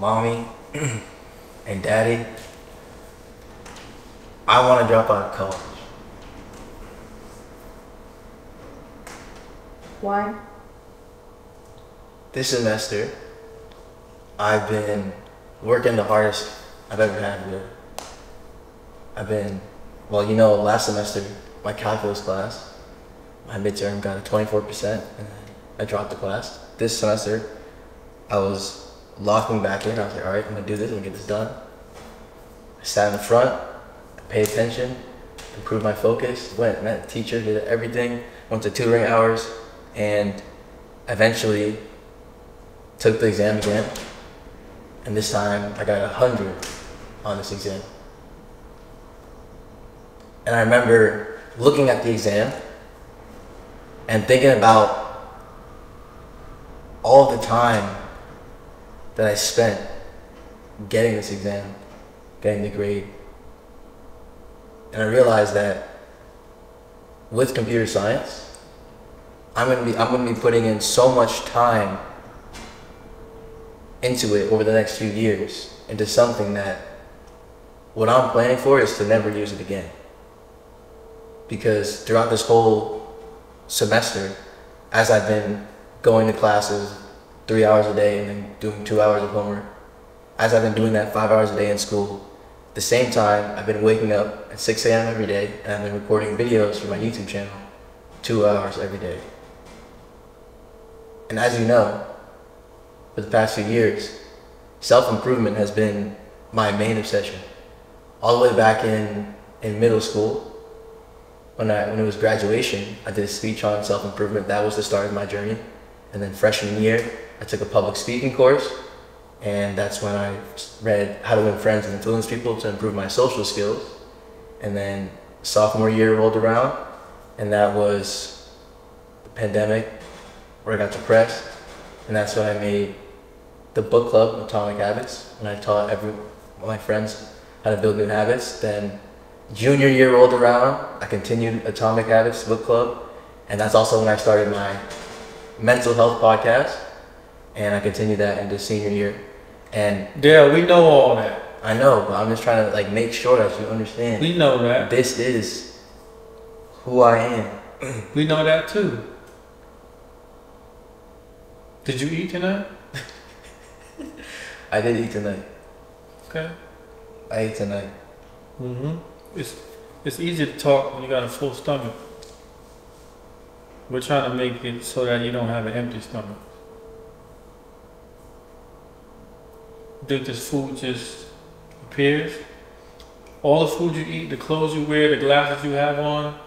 mommy and daddy, I want to drop out of college. Why? This semester, I've been working the hardest I've ever had with. Last semester, my calculus class, my midterm got a 24%, and then I dropped the class. This semester, I was locking back in. I was like, all right, I'm gonna do this, I'm gonna get this done. I sat in the front, I paid attention, improved my focus, went, met the teacher, did everything, went to tutoring hours, and eventually took the exam again. And this time I got 100 on this exam. And I remember looking at the exam and thinking about all the time that I spent getting this exam, getting the grade. And I realized that with computer science, I'm gonna be putting in so much time into it over the next few years, into something that what I'm planning for is to never use it again. Because throughout this whole semester, as I've been going to classes 3 hours a day and then doing 2 hours of homework, as I've been doing that 5 hours a day in school, at the same time, I've been waking up at 6 a.m. every day, and I've been recording videos for my YouTube channel 2 hours every day. And as you know, for the past few years, self-improvement has been my main obsession. All the way back in middle school, when it was graduation, I did a speech on self-improvement. That was the start of my journey. And then freshman year, I took a public speaking course, and that's when I read How to Win Friends and Influence People to improve my social skills. And then sophomore year rolled around, and that was the pandemic, where I got depressed, and that's when I made the book club, Atomic Habits, and I taught my friends how to build new habits. Then junior year rolled around, I continued Atomic Habits book club, and that's also when I started my mental health podcast, and I continued that into senior year. And Dale, we know all that. I know, but I'm just trying to make sure that you understand. We know that. This is who I am. We know that too. Did you eat tonight? I did eat tonight. Okay. I ate tonight. It's easy to talk when you got a full stomach. We're trying to make it so that you don't have an empty stomach. You think this food just appears? All the food you eat, the clothes you wear, the glasses you have on,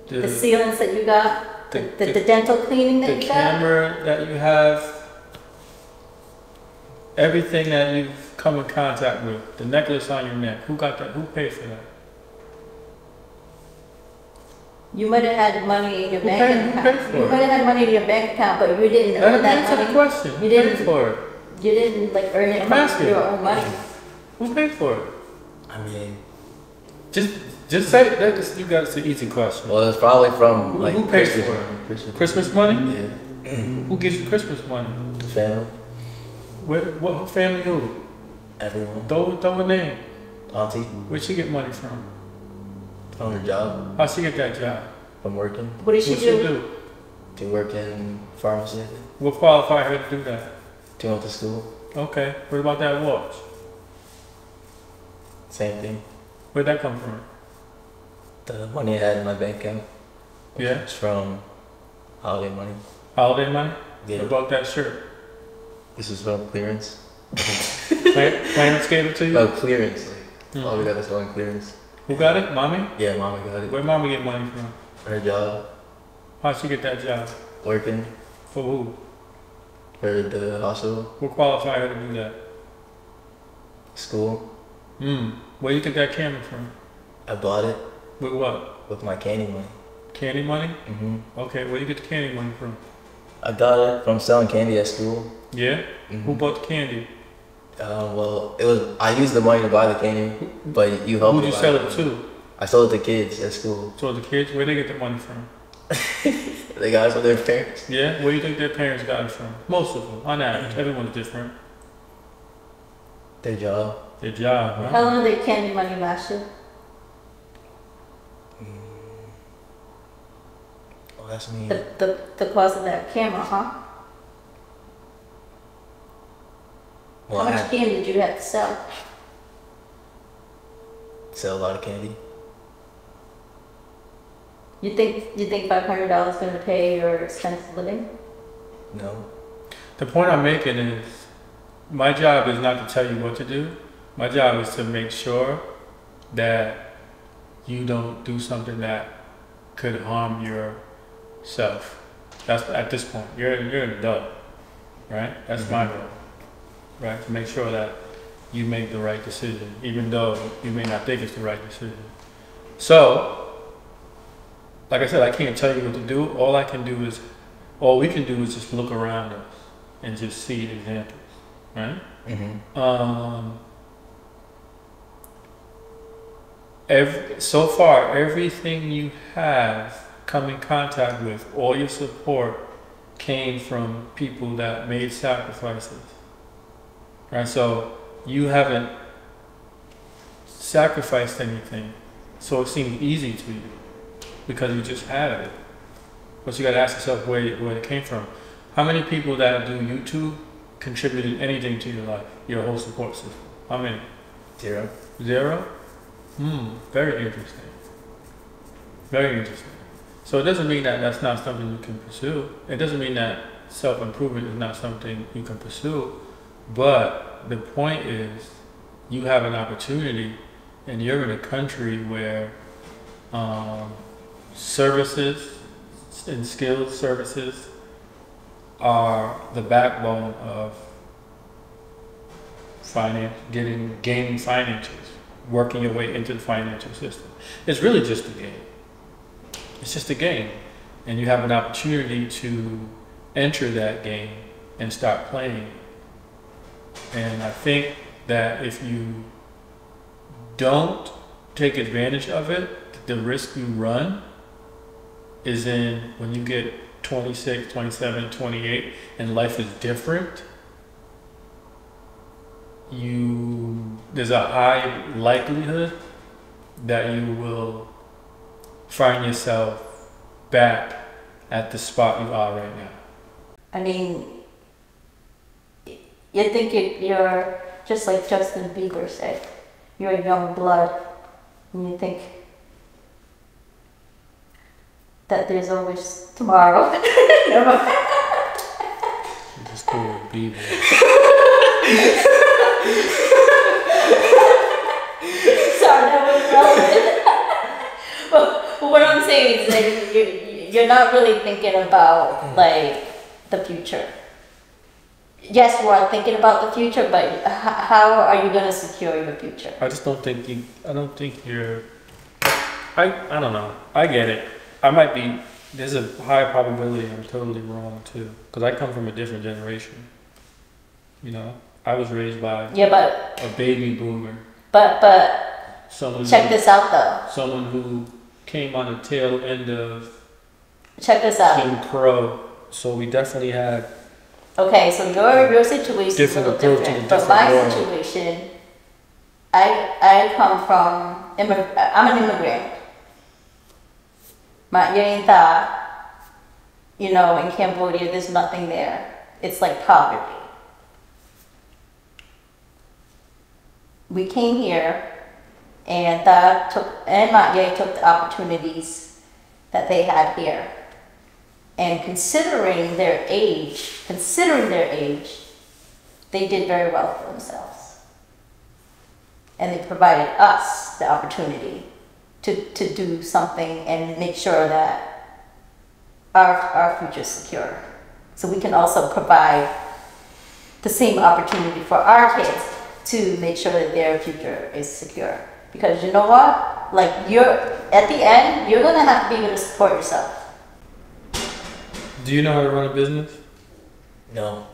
The sealants that you got, the dental cleaning that the you got? camera that you have, everything that you've come in contact with, the necklace on your neck, who got that? Who paid for that? You might have had money in your Who bank paid account. for You it? might have had money in your bank account, but you didn't earn that Answer the money. question. You Who didn't- paid for it? You didn't earn it I'm from asking. your own money. Who paid for it? I mean, Just say that. You got it's an easy question. well, it's probably from Who pays Christmas, for it? Christmas. Christmas money? Yeah. Who gives you Christmas money? The family, What family? Who? everyone, Throw a name. auntie, Where'd she get money from? from her job, How'd she get that job? from working, What did she What'd she do? do? to work in pharmacy, What qualified her to do that? to go to school, Okay. What about that watch? same thing. Where'd that come from? The money I had in my bank account Yeah. was from holiday money. Holiday money? Yeah. What about that shirt? This is from clearance. Clarence gave it to you? Oh, clearance. Mhm. All we got is on clearance. Who got it? Mommy? Yeah, mama got it. Where mommy get money from? Her job, How'd she get that job? working For who? for the hospital, What qualified her to do that? school. Where you get that camera from? I bought it With what? with my candy money. Candy money? hmm Okay, where you get the candy money from? I got it from selling candy at school. Yeah? Mhm. Who bought the candy? I used the money to buy the candy, but you helped Who'd me you buy sell it. it to? I sold it to kids at school. So the kids, where they get the money from? They got it from their parents. Yeah? Where do you think their parents got it from? Most of them, on average. Everyone's different. Their job. Their job, right? How long did Candy Money last you? Oh, that's me. The cost of that camera, huh? Well, How I much candy did you have to sell? sell a lot of candy. You think $500 is gonna pay your expense of living? No. The point I'm making is, my job is not to tell you what to do. My job is to make sure that you don't do something that could harm yourself. That's at this point. You're an adult, right? That's my role, right? To make sure that you make the right decision, even though you may not think it's the right decision. So, like I said, I can't tell you what to do. All we can do is just look around us and just see examples, right? So far, everything you have come in contact with, all your support came from people that made sacrifices, right? So you haven't sacrificed anything, so it seems easy to you because you just had it. But you got to ask yourself where it came from. How many people that do YouTube contributed anything to your life, your whole support system? How many? 0. 0? Very interesting. Very interesting. So it doesn't mean that that's not something you can pursue. It doesn't mean that self-improvement is not something you can pursue. But the point is, you have an opportunity, and you're in a country where services and skilled services are the backbone of gaining finances, working your way into the financial system. It's really just a game. It's just a game. And you have an opportunity to enter that game and start playing. And I think that if you don't take advantage of it, the risk you run is in when you get 26, 27, 28, and life is different, there's a high likelihood that you will find yourself back at the spot you are right now. I mean, you think you're just like Justin Bieber said, you're a young blood, and you think that there's always tomorrow. Never mind. Just go with Bieber. Sorry, that was relevant. But what I'm saying is that you're not really thinking about like the future. Yes, you are thinking about the future, but how are you gonna secure your future? I just don't think you're. I don't know. I get it. I might be. There's a high probability I'm totally wrong too, because I come from a different generation. You know, I was raised by a baby boomer. But check this out though. Someone who came on the tail end of check this out. Jim Crow. So we definitely had. Okay, so your situation is a little different, but my situation, I come from I'm an immigrant. You know, in Cambodia, there's nothing there. It's like poverty. We came here, and Matye took the opportunities that they had here. And considering their age, they did very well for themselves. And they provided us the opportunity to do something and make sure that our future is secure. So we can also provide the same opportunity for our kids to make sure that their future is secure. Because you know what? Like at the end, you're gonna have to be able to support yourself. Do you know how to run a business? No.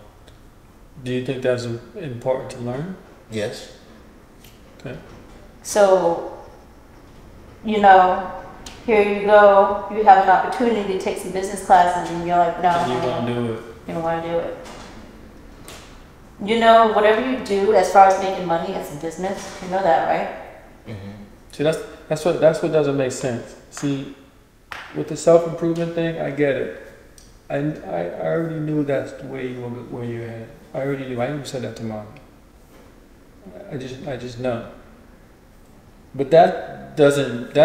Do you think that's important to learn? Yes. Okay. So, you know, here you go, you have an opportunity to take some business classes and you're like, no. And you want to do it. You don't want to do it. You know, whatever you do as far as making money as a business, you know that, right? See, that's what doesn't make sense. See, with the self-improvement thing, I get it. I already knew that's the way you were, where you're at. I already knew. I even said that to mom. I just know. But that's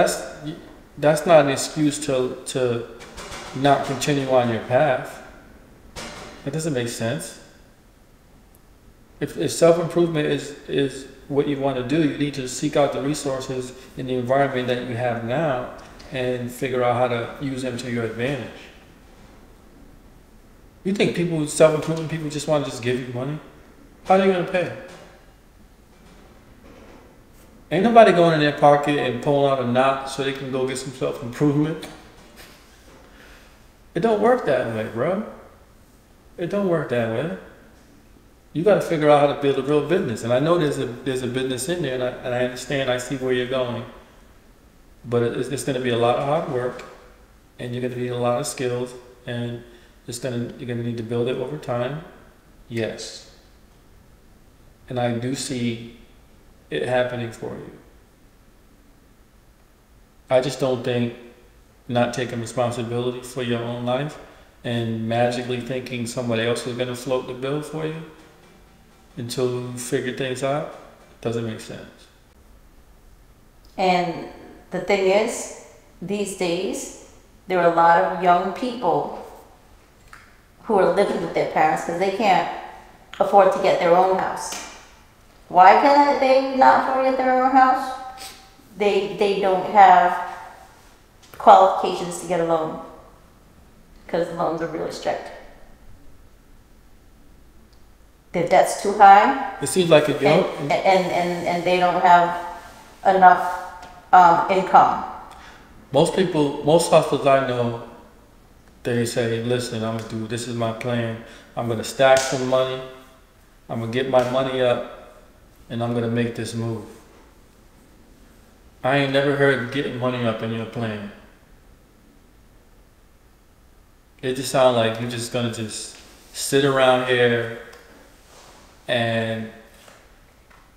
not an excuse to not continue on your path. That doesn't make sense. If self-improvement is what you want to do, you need to seek out the resources in the environment that you have now and figure out how to use them to your advantage. You think self-improvement people just want to just give you money? How are they going to pay? Ain't nobody going in their pocket and pulling out a knot so they can go get some self-improvement. It don't work that way, bro. It don't work that way. You got to figure out how to build a real business. And I know there's a business in there, and I understand, I see where you're going. But it's going to be a lot of hard work, and you're going to need a lot of skills, and you're going to need to build it over time. Yes. And I do see it happening for you. I just don't think not taking responsibility for your own life and magically thinking somebody else is going to float the bill for you until you figure things out doesn't make sense. And the thing is, these days, there are a lot of young people who are living with their parents because they can't afford to get their own house. Why can they not afford to get their own house? They don't have qualifications to get a loan because the loans are really strict. Their debt's too high. It seems like a young and they don't have enough income. Most hustlers I know, they say, listen, this is my plan. I'm gonna stack some money, I'm gonna get my money up, and I'm gonna make this move. I ain't never heard getting money up in your plan. It just sounds like you're just gonna sit around here and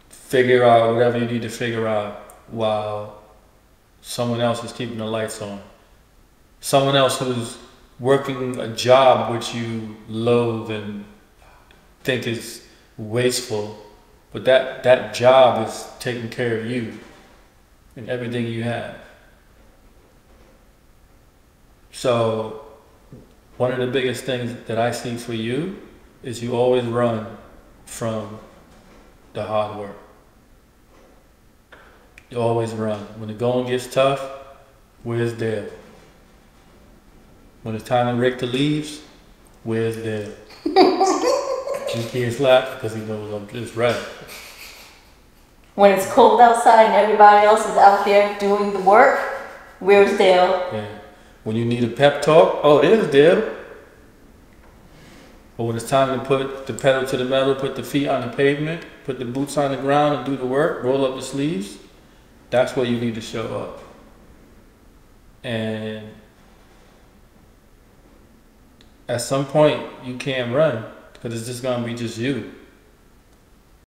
figure out whatever you need to figure out while someone else is keeping the lights on. Someone else who's working a job which you loathe and think is wasteful, but that job is taking care of you and everything you have. So one of the biggest things that I see for you is you always run from the hard work. You always run. When the going gets tough, where's Dale? When it's time to rake the leaves, where's Dale? He can't slap because he knows I'm just right. When it's cold outside and everybody else is out there doing the work, where's Dale? Yeah. When you need a pep talk, oh, there's Dale. But when it's time to put the pedal to the metal, put the feet on the pavement, put the boots on the ground and do the work, roll up the sleeves, that's where you need to show up. And at some point, you can't run because it's just going to be just you.